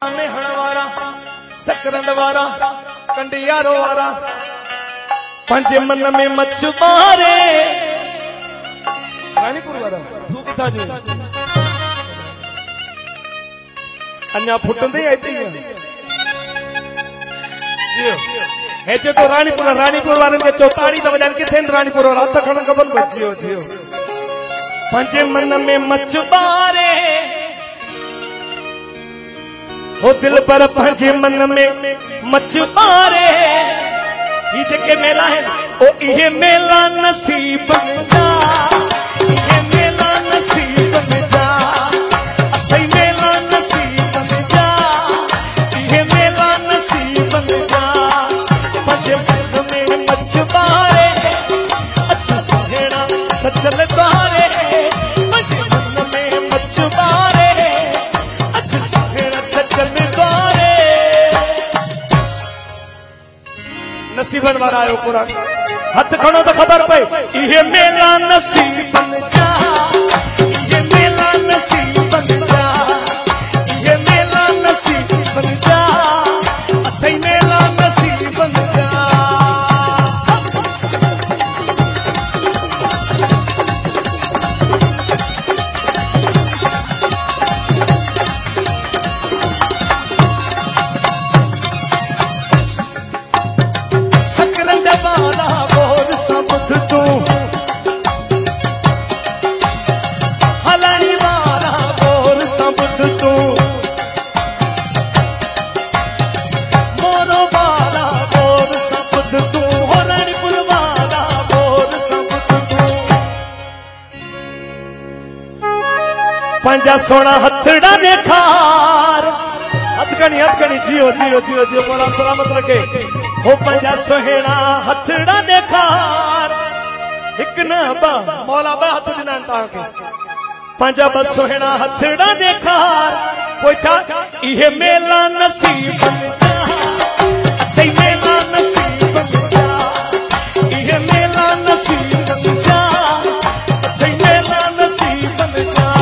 हणवारा सकरंद वारा कंडियारो वारा पंजे मन में मछुआरे रानीपुर वारा तू किथा जी अन्या फुटंदे आती है तो रानीपुर वाले के चौताड़ी तो वजन किथे रानीपुर वाला हथ खण कबल बचियो जियो पंजे मन में मछुआरे हो दिल पर पंजे मन में मछुआरे ये जके मेला है ओ ये मेला नसीब जा ये मेला नसीब जा सही मेला नसीब जा ये मेला नसीब जा पंजे मन में मछुआरे अच्छा सुहेड़ा सचल द्वारे पंजे मन में मछुआरे अच्छा सुहेड़ा सचल द्वारे नसीबन वाला आयो पूरा हथ खड़ो तो खबर पे ये मेला नसीबन जा ये मेला नसीबन जा ये मेला नसीबन जा सही मेला नसीबन जा वाला बोल सबुध तू हलड़ी वाला बोल सबुध तू मोरो वाला बोल सबुध तू हलड़ीपुर वाला बोल सबुध तू पंजा सोना हथड़ा देखार हथकनी जियो जियो जियो जियो बोला सलामत रखे हो पंजा सोहेड़ा हथड़ा देखार हिक न बा मौला बा हथ दिना ताके पंजा बस सोहेड़ा हथड़ा देखार पोछा ये मेला नसीब जा सही मेला नसीब जा ये मेला नसीब जा सही मेला नसीब जा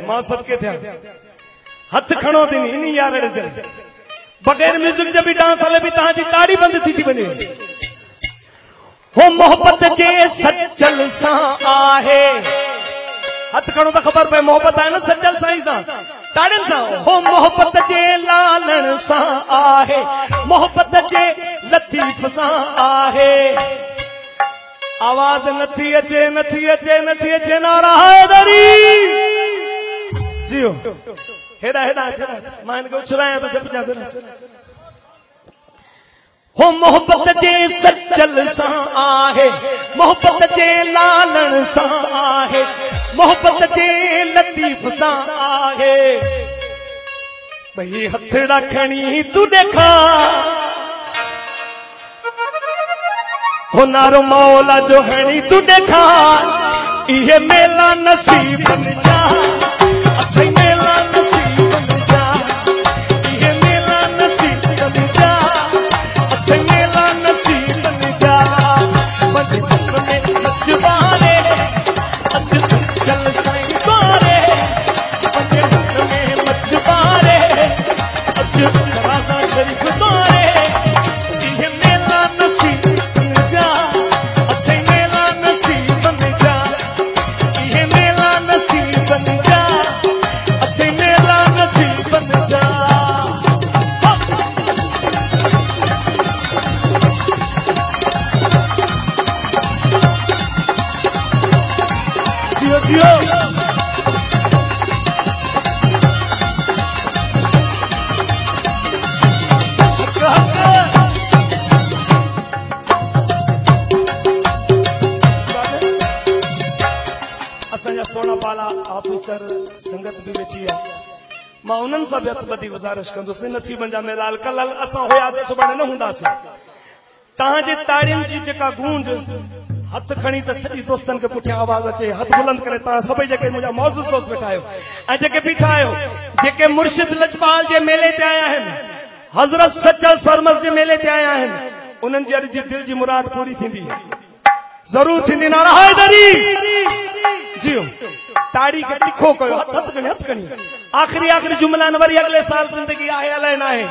मां सबके ध्यान हथ खणो दिन इन यार बगैर म्यूजिक जब भी डांस हले भी तहां जी ताड़ी बंद थी बने हो मोहब्बत जे सचल सा आहे हथ खणो तो खबर पे मोहब्बत है ना सचल साईं सा ताड़न सा हो मोहब्बत जे लालण सा आहे मोहब्बत जे लतीफ सा आहे आवाज नथी अचे नथी अचे नथी अचे नारा हैदरी जियो हेड़ा हेड़ा मां इनके उछलाया तो जब जा हो मोहब्बत जे सचल सा आहे मोहब्बत जे लालण सा आहे मोहब्बत जे लतीफ सा आहे भई हथड़ा खणी तू देखा हो नारो मौला जो हणी तू देखा ये मेला नसीब जा सही मेला नसीब जा ये मेला नसीब जा सही मेला नसीब जा पंजे मन में मछुआरे अज चल साईं द्वारे पंजे मन में मछुआरे अज राजा शरीफ द्वारे ये मेला नसीब जा सही मेला नसीब जा ये मेला नसीब जा सही मेला नसीब जा जियो जियो असांजा सोना पाला ऑफिसर संगत भी वेठी है मां उन्हनि सां बि हथ ॿधी गुज़ारिश कंदुसि नसीबनि जा मेलाल कल असां हुयासीं सुभाणे न हूंदासीं तव्हांजे ताड़ियुनि जी जेका गूंज हथ खणी त सॼी दोस्तनि खे पुठियां आवाज़ अचे हथ बुलंद करे तव्हां सभई जेके मुंहिंजा मौजूद दोस्त वेठा आहियो ऐं जेके बीठा आहियो जेके मुर्शिद लजपाल जे मेले ते आया आहिनि हज़रत सचल सरमस जे मेले ते आया आहिनि उन्हनि जी अॼु जी दिल जी मुराद पूरी थींदी ज़रूर थींदी नारा हैदरी जियो ताड़ी खे तिखो कयो हथ खणी आख़िरी जुमला वरी अगले साल ज़िंदगी आहे अलाए न आहे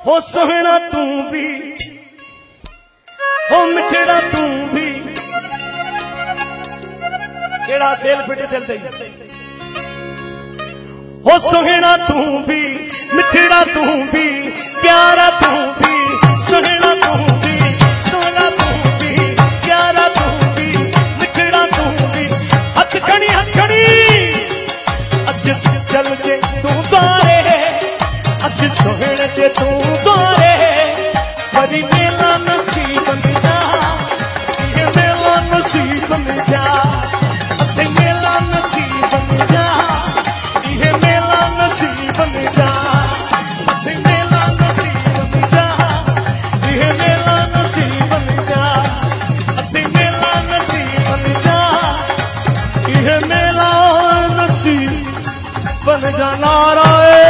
हो सुहिणा तूं भी हो मिठड़ा तू भी केड़ा सेल फिट दिल दई हो सुहिणा तू भी मिठड़ा तू भी प्यारा तू भी सुहिणा तू भी सोना तू भी प्यारा तू भी मिठड़ा तू भी हथ खणी अज चल जे तू द्वारे अज सुहिण जे तू द्वारे वरी मेला नसीब नसीब में जा अते मेला नसीब में जा ये मेला नसीब में जा अते मेला नसीब में जा ये मेला नसीब में जा अते मेला नसीब में जा ये मेला नसीब बन जा नारा